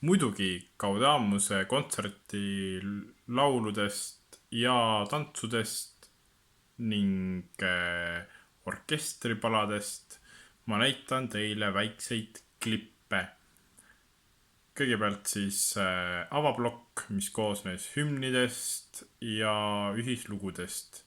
muidugi Gaudamuse kontserti lauludest ja tantsudest ning orkestripaladest ma näitan teile väikseid klippe. Kõigepealt siis avaplokk, mis koosnes hümnidest ja ühislugudest.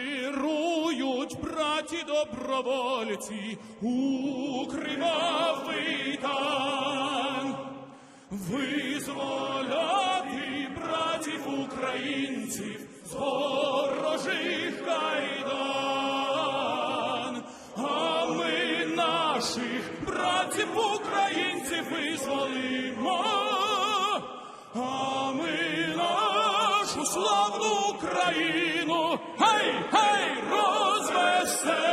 Марширують браті добровольці у кривавий тан, визволяти братів українців з ворожих кайдан. А ми наших братів українців визволимо, а ми нашу славну Україну, хай, хай, розвеселимо.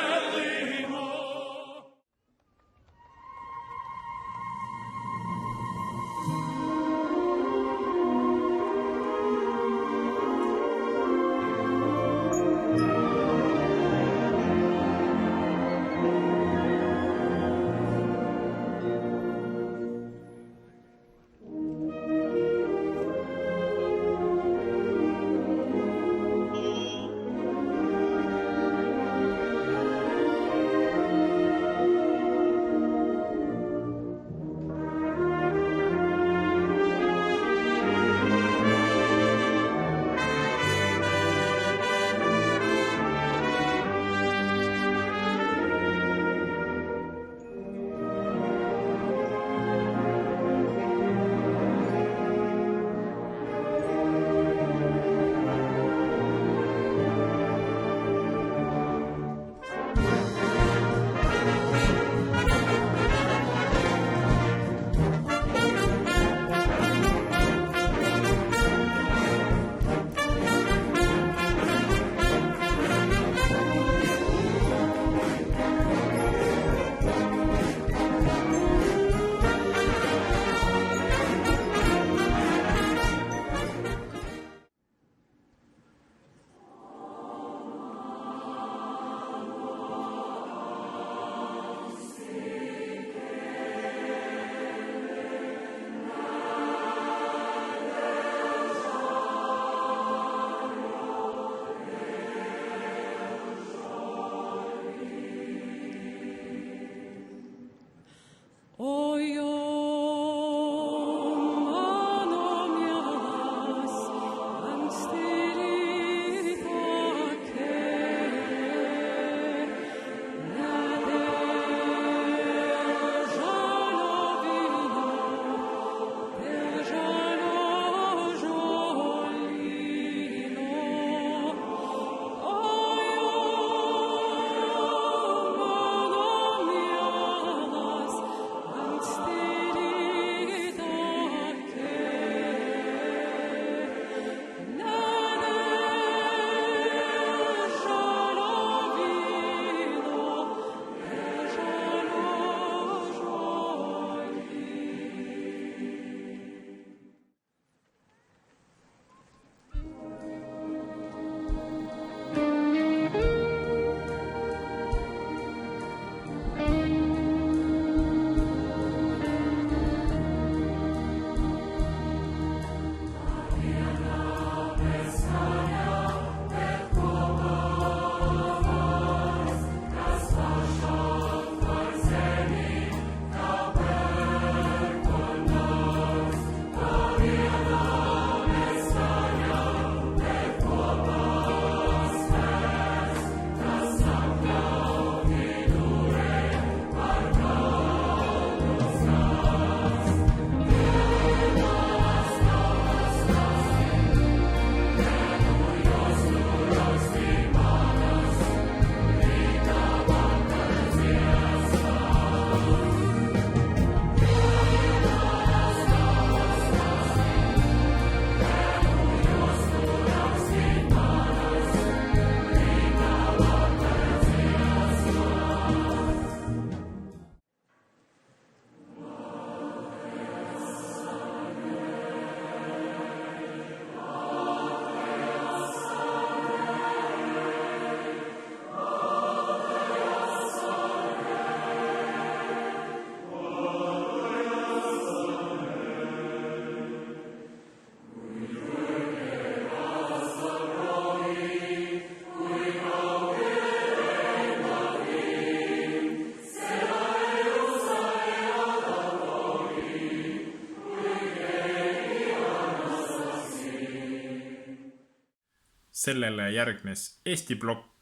sellele järgnes Eesti plokk.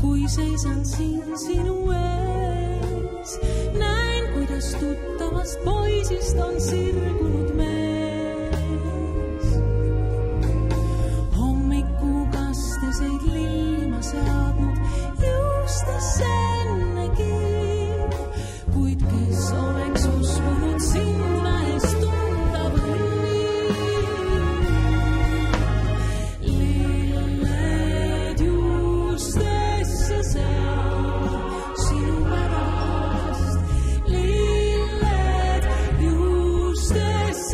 kui seisan siin sinu ees. Näen, kuidas tuttavast poisist on sirgunud mees. Hommikukasteseid lilma seadnud juustesse ennegi, kuid kes oleks uskunud sinna ees tunda või lilled juustesse seal sinu pärast, lilled juustesse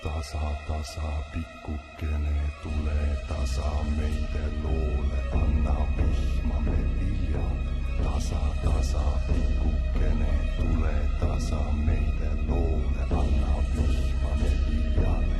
Tasa, tasa, pikkukene, tule tasa meide loole, anna vihma me viljale. Tasa, tasa, pikkukene, tule tasa meide loole, anna vihma me viljale.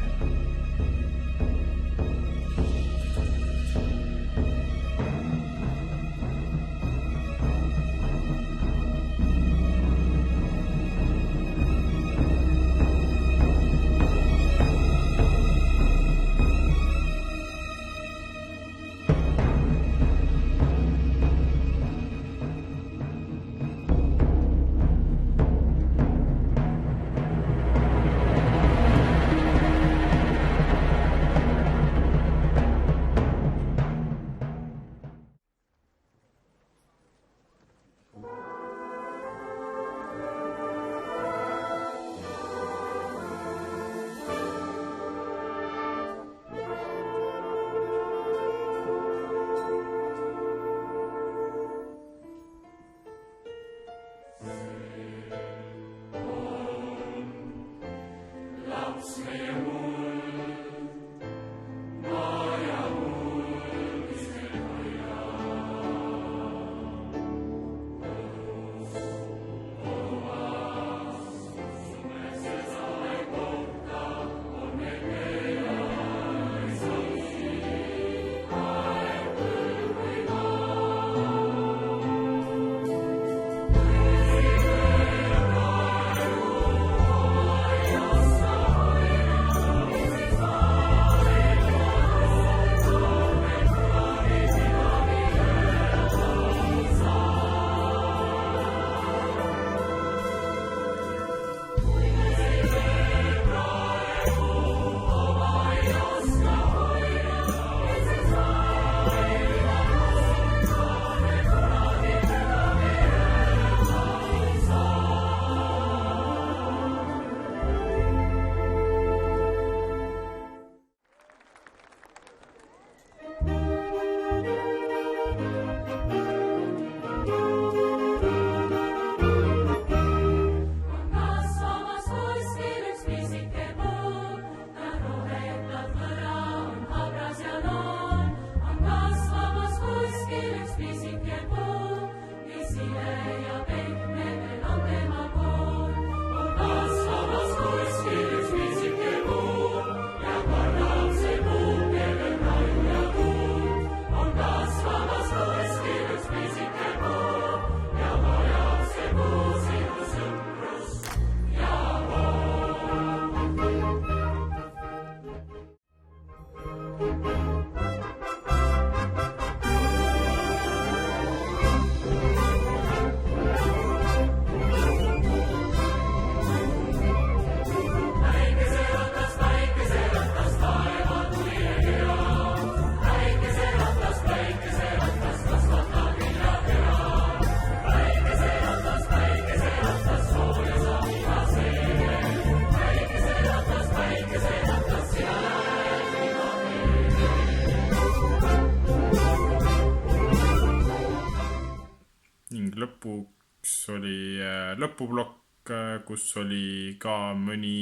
ning lõpuks oli lõpuplokk, kus oli ka mõni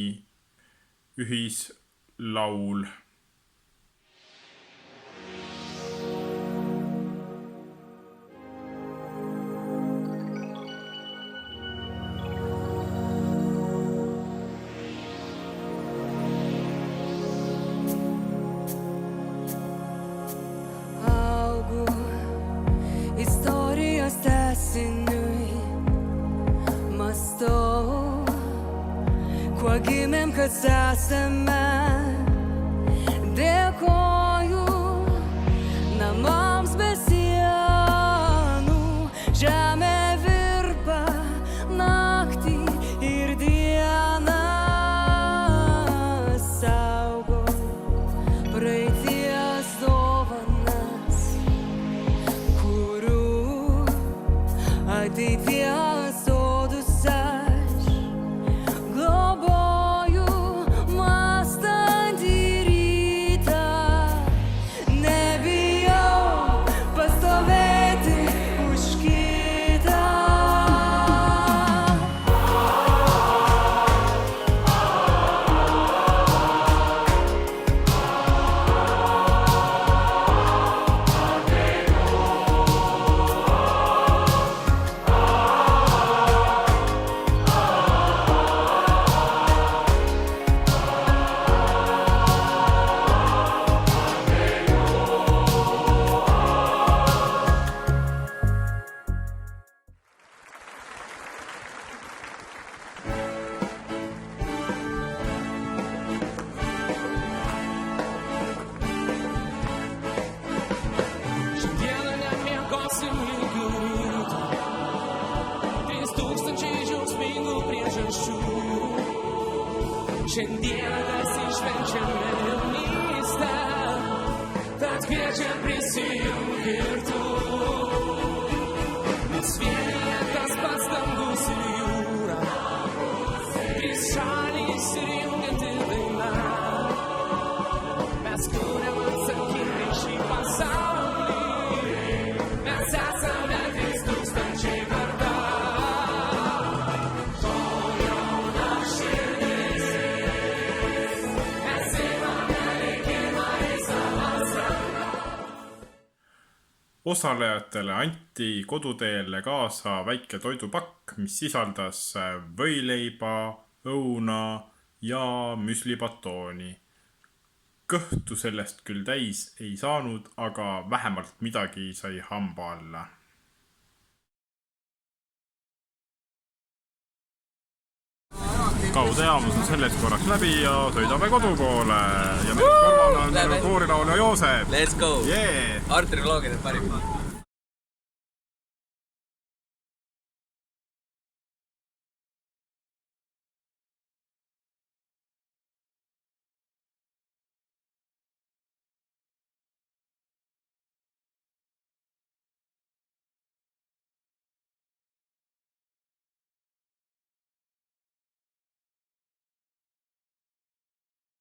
ühislaul. Istorios tęsiniui mąstau, kuo gimėm, kas esame. Dėkoju namams be sienų, žemė virpa naktį ir dieną. Saugo praeities dovanas, ateities sodus aš globoju mąstantį rytą. Nebijau pastovėti už kitą. Šiandieną nemiegosim ilgių ryto, 3000 džiaugsmingų priežasčių. Šiandieną dasišvenčiame jaunystę, tad kviečiam prisijungti ir tu. Mus vienija tas pats dangus ir jūra, trys šalys ir jungianti daina. Mes kuriam atsakingai šį pasaulį, mes esame 3000 karta. To jauna širdis, mes imame likimą į savas rankas. Osalejatele anti koduteele kaasa väike toidupakk, mis sisaldas võileiba, õuna ja müslibatooni. Kõhtu sellest küll täis ei saanud, aga vähemalt midagi sai hamba alla. Kaudejaamus on sellest korraks läbi ja sõidame kodu poole. Ja meil kõrval on koorilaulja Joosep. Let's go! Yeah! Arturi loogid on parim.